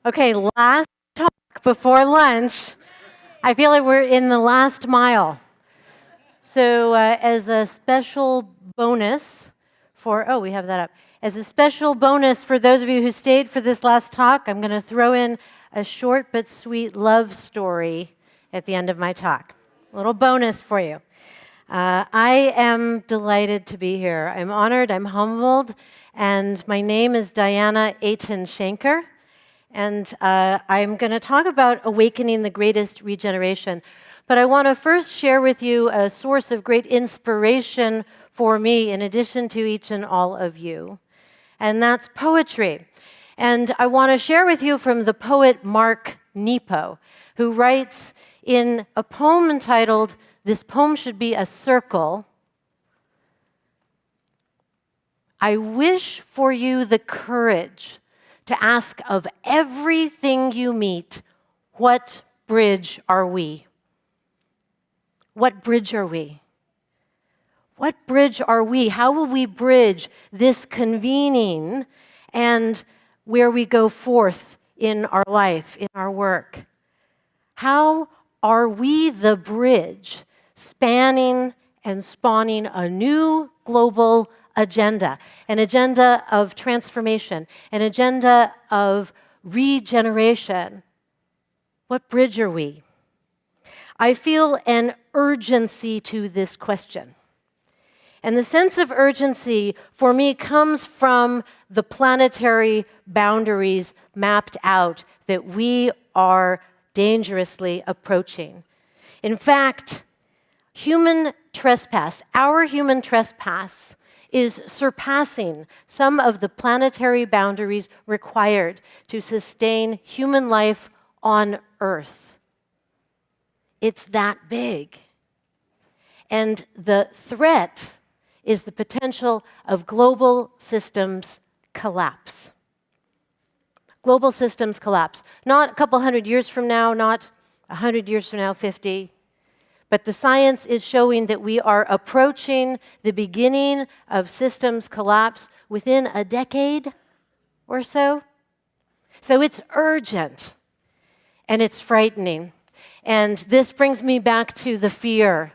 Okay, last talk before lunch. I feel like we're in the last mile. So as a special bonus we have that up. As a special bonus for those of you who stayed for this last talk, I'm going to throw in a short but sweet love story at the end of my talk. A little bonus for you. I am delighted to be here. I'm honored, I'm humbled, and my name is Diana Ayton-Shenker. And I'm going to talk about awakening the greatest regeneration. But I want to first share with you a source of great inspiration for me, in addition to each and all of you. And that's poetry. And I want to share with you from the poet Mark Nepo, who writes in a poem entitled, "This Poem Should Be a Circle." I wish for you the courage to ask of everything you meet, what bridge are we? What bridge are we? What bridge are we? How will we bridge this convening and where we go forth in our life, in our work? How are we the bridge spanning and spawning a new global agenda, an agenda of transformation, an agenda of regeneration? What bridge are we? I feel an urgency to this question. And the sense of urgency for me comes from the planetary boundaries mapped out that we are dangerously approaching. In fact, our human trespass, is surpassing some of the planetary boundaries required to sustain human life on Earth. It's that big. And the threat is the potential of global systems collapse. Global systems collapse. Not a couple hundred years from now, not 100 years from now, 50. But the science is showing that we are approaching the beginning of systems collapse within a decade or so. So it's urgent and it's frightening. And this brings me back to the fear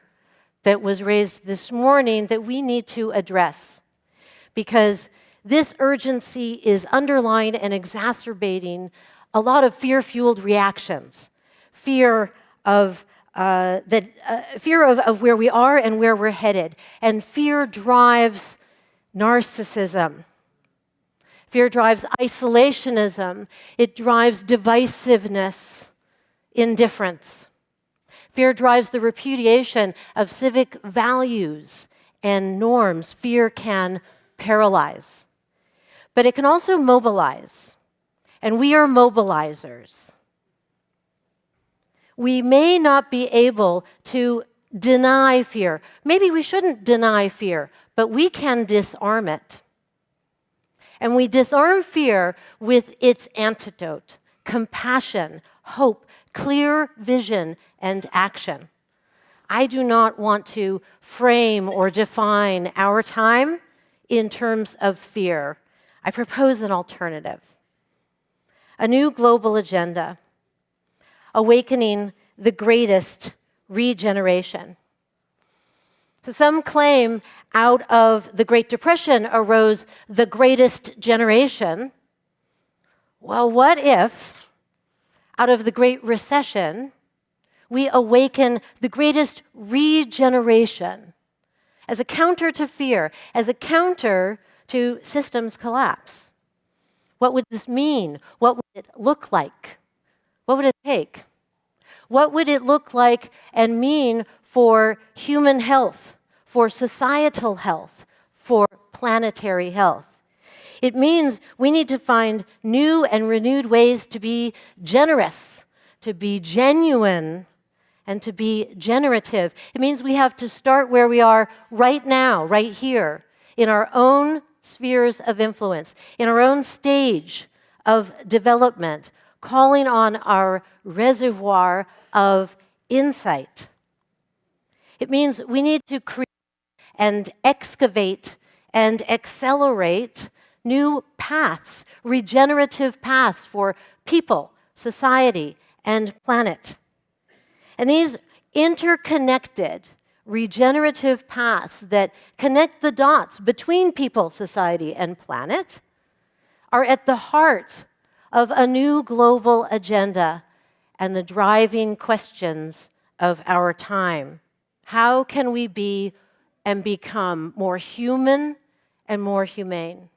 that was raised this morning that we need to address. Because this urgency is underlying and exacerbating a lot of fear-fueled reactions. Fear of where we are and where we're headed. And fear drives narcissism. Fear drives isolationism. It drives divisiveness, indifference. Fear drives the repudiation of civic values and norms. Fear can paralyze. But it can also mobilize. And we are mobilizers. We may not be able to deny fear. Maybe we shouldn't deny fear, but we can disarm it. And we disarm fear with its antidote: compassion, hope, clear vision, and action. I do not want to frame or define our time in terms of fear. I propose an alternative. A new global agenda. Awakening the greatest regeneration. So some claim out of the Great Depression arose the greatest generation. Well, what if out of the Great Recession we awaken the greatest regeneration as a counter to fear, as a counter to systems collapse? What would this mean? What would it look like? What would it take? What would it look like and mean for human health, for societal health, for planetary health? It means we need to find new and renewed ways to be generous, to be genuine, and to be generative. It means we have to start where we are right now, right here, in our own spheres of influence, in our own stage of development, calling on our reservoir of insight. It means we need to create and excavate and accelerate new paths, regenerative paths for people, society, and planet. And these interconnected regenerative paths that connect the dots between people, society, and planet are at the heart of a new global agenda and the driving questions of our time. How can we be and become more human and more humane?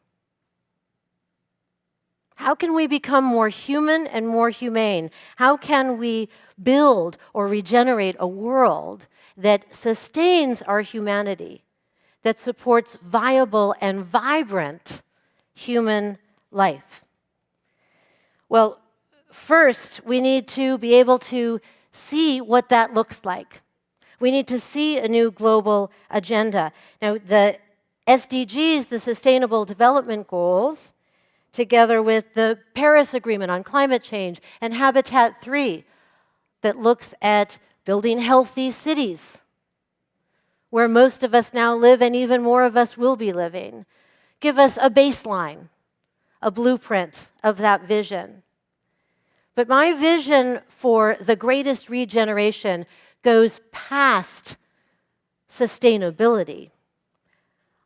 How can we become more human and more humane? How can we build or regenerate a world that sustains our humanity, that supports viable and vibrant human life? Well, first, we need to be able to see what that looks like. We need to see a new global agenda. Now, the SDGs, the Sustainable Development Goals, together with the Paris Agreement on climate change and Habitat 3, that looks at building healthy cities, where most of us now live and even more of us will be living, give us a baseline, a blueprint of that vision. But my vision for the greatest regeneration goes past sustainability.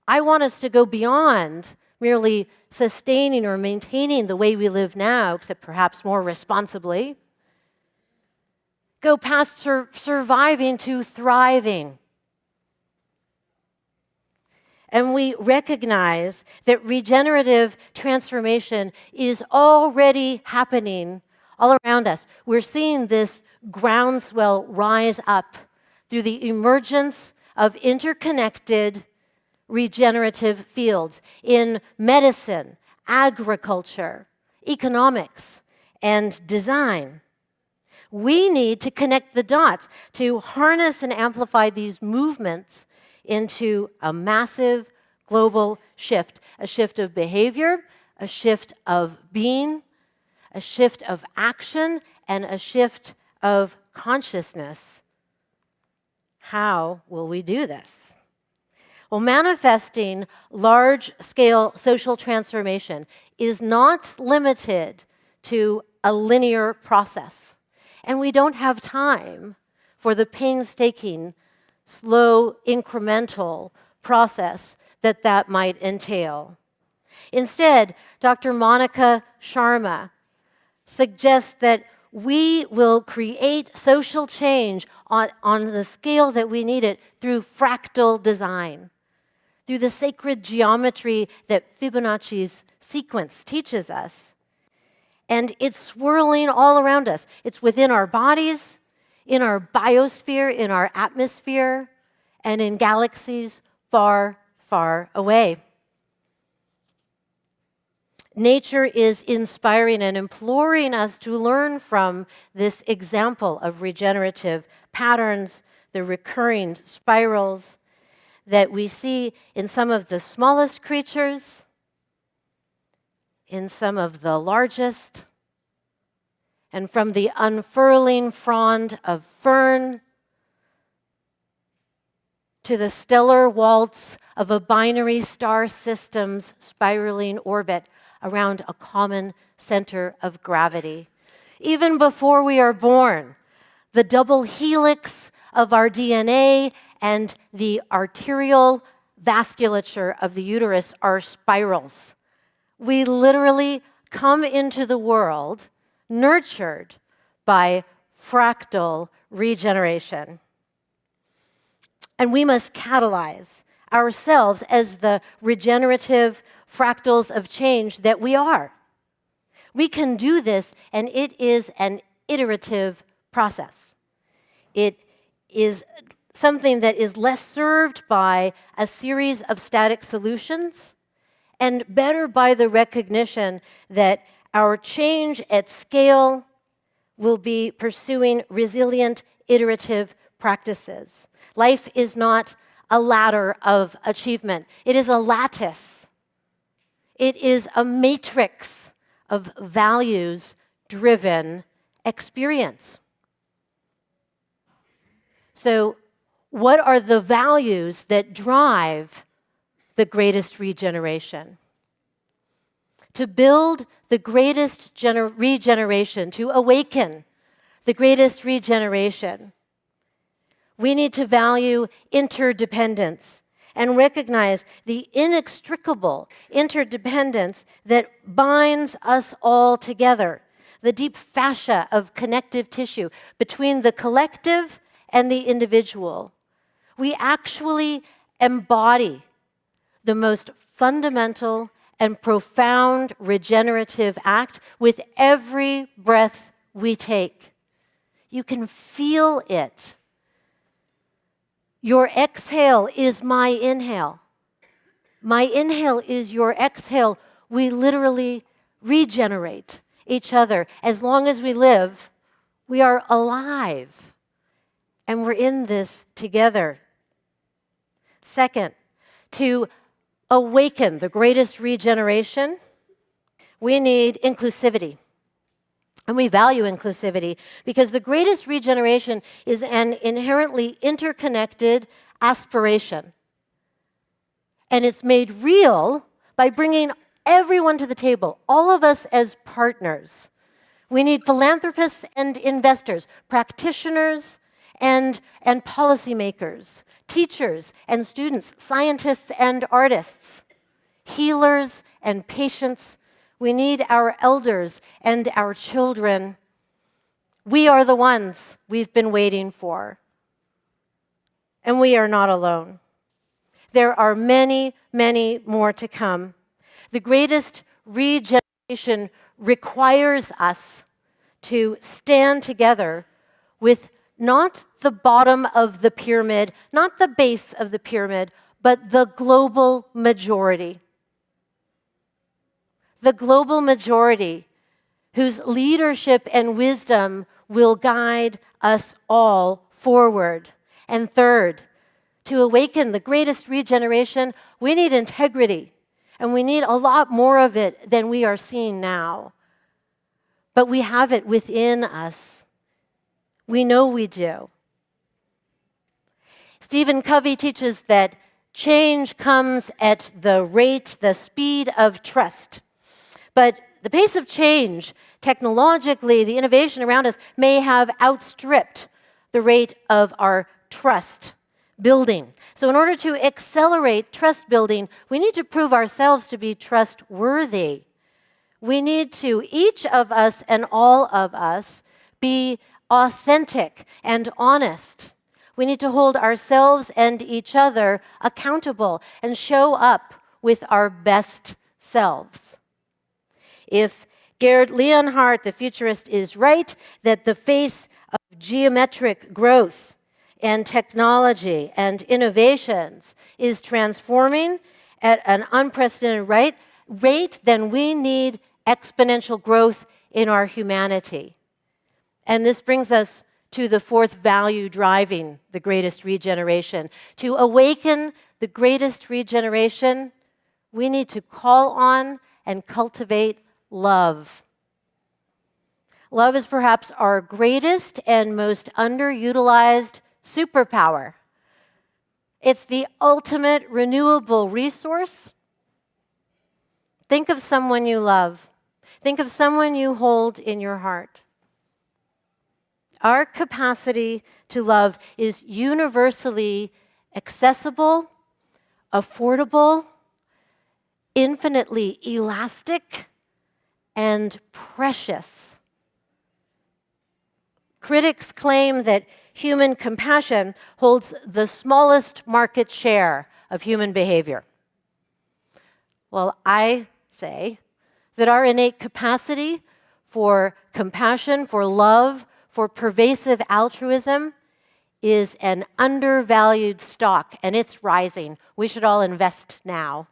I want us to go beyond merely sustaining or maintaining the way we live now, except perhaps more responsibly. Go past surviving to thriving. And we recognize that regenerative transformation is already happening all around us. We're seeing this groundswell rise up through the emergence of interconnected regenerative fields in medicine, agriculture, economics, and design. We need to connect the dots to harness and amplify these movements into a massive global shift, a shift of behavior, a shift of being, a shift of action, and a shift of consciousness. How will we do this? Well, manifesting large-scale social transformation is not limited to a linear process. And we don't have time for the painstaking, slow, incremental process that might entail. Instead, Dr. Monica Sharma suggests that we will create social change on the scale that we need it through fractal design, through the sacred geometry that Fibonacci's sequence teaches us. And it's swirling all around us. It's within our bodies, in our biosphere, in our atmosphere, and in galaxies far, far away. Nature is inspiring and imploring us to learn from this example of regenerative patterns, the recurring spirals that we see in some of the smallest creatures, in some of the largest, and from the unfurling frond of fern to the stellar waltz of a binary star system's spiraling orbit around a common center of gravity. Even before we are born, the double helix of our DNA and the arterial vasculature of the uterus are spirals. We literally come into the world nurtured by fractal regeneration. And we must catalyze ourselves as the regenerative fractals of change that we are. We can do this, and it is an iterative process. It is something that is less served by a series of static solutions and better by the recognition that our change at scale will be pursuing resilient, iterative practices. Life is not a ladder of achievement. It is a lattice. It is a matrix of values-driven experience. So, what are the values that drive the greatest regeneration? to build the greatest regeneration, to awaken the greatest regeneration, we need to value interdependence and recognize the inextricable interdependence that binds us all together, the deep fascia of connective tissue between the collective and the individual. We actually embody the most fundamental and profound regenerative act with every breath we take. You can feel it. Your exhale is my inhale. My inhale is your exhale. We literally regenerate each other. As long as we live, we are alive. And we're in this together. Second, to awaken the greatest regeneration, we need inclusivity. And we value inclusivity because the greatest regeneration is an inherently interconnected aspiration. And it's made real by bringing everyone to the table, all of us as partners. We need philanthropists and investors, practitioners and policymakers, teachers and students, scientists and artists, healers and patients. We need our elders and our children. We are the ones we've been waiting for. And we are not alone. There are many, many more to come. The greatest regeneration requires us to stand together with not the bottom of the pyramid, not the base of the pyramid, but the global majority. The global majority whose leadership and wisdom will guide us all forward. And third, to awaken the greatest regeneration, we need integrity. And we need a lot more of it than we are seeing now. But we have it within us. We know we do. Stephen Covey teaches that change comes at the rate, the speed of trust. But the pace of change, technologically, the innovation around us may have outstripped the rate of our trust building. So in order to accelerate trust building, we need to prove ourselves to be trustworthy. We need to, each of us and all of us, be authentic and honest. We need to hold ourselves and each other accountable and show up with our best selves. If Gerd Leonhardt, the futurist, is right that the face of geometric growth and technology and innovations is transforming at an unprecedented rate, then we need exponential growth in our humanity. And this brings us to the fourth value driving the greatest regeneration. To awaken the greatest regeneration, we need to call on and cultivate love. Love is perhaps our greatest and most underutilized superpower. It's the ultimate renewable resource. Think of someone you love. Think of someone you hold in your heart. Our capacity to love is universally accessible, affordable, infinitely elastic, and precious. Critics claim that human compassion holds the smallest market share of human behavior. Well, I say that our innate capacity for compassion, for love, for pervasive altruism is an undervalued stock, and it's rising. We should all invest now.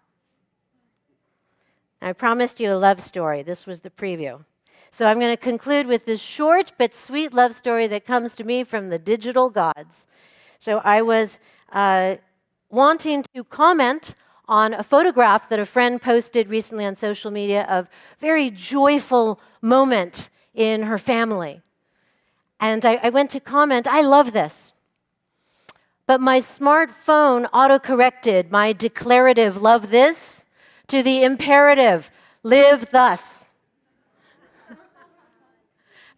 I promised you a love story. This was the preview. So I'm going to conclude with this short but sweet love story that comes to me from the digital gods. So I was wanting to comment on a photograph that a friend posted recently on social media of a very joyful moment in her family. And I went to comment, I love this. But my smartphone auto-corrected my declarative love this to the imperative, Live thus.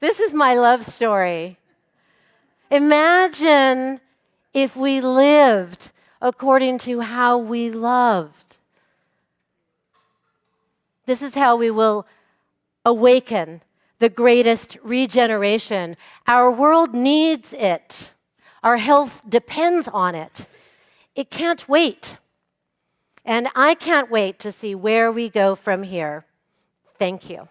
This is my love story. Imagine if we lived according to how we loved. This is how we will awaken the greatest regeneration. Our world needs it. Our health depends on it. It can't wait. And I can't wait to see where we go from here. Thank you.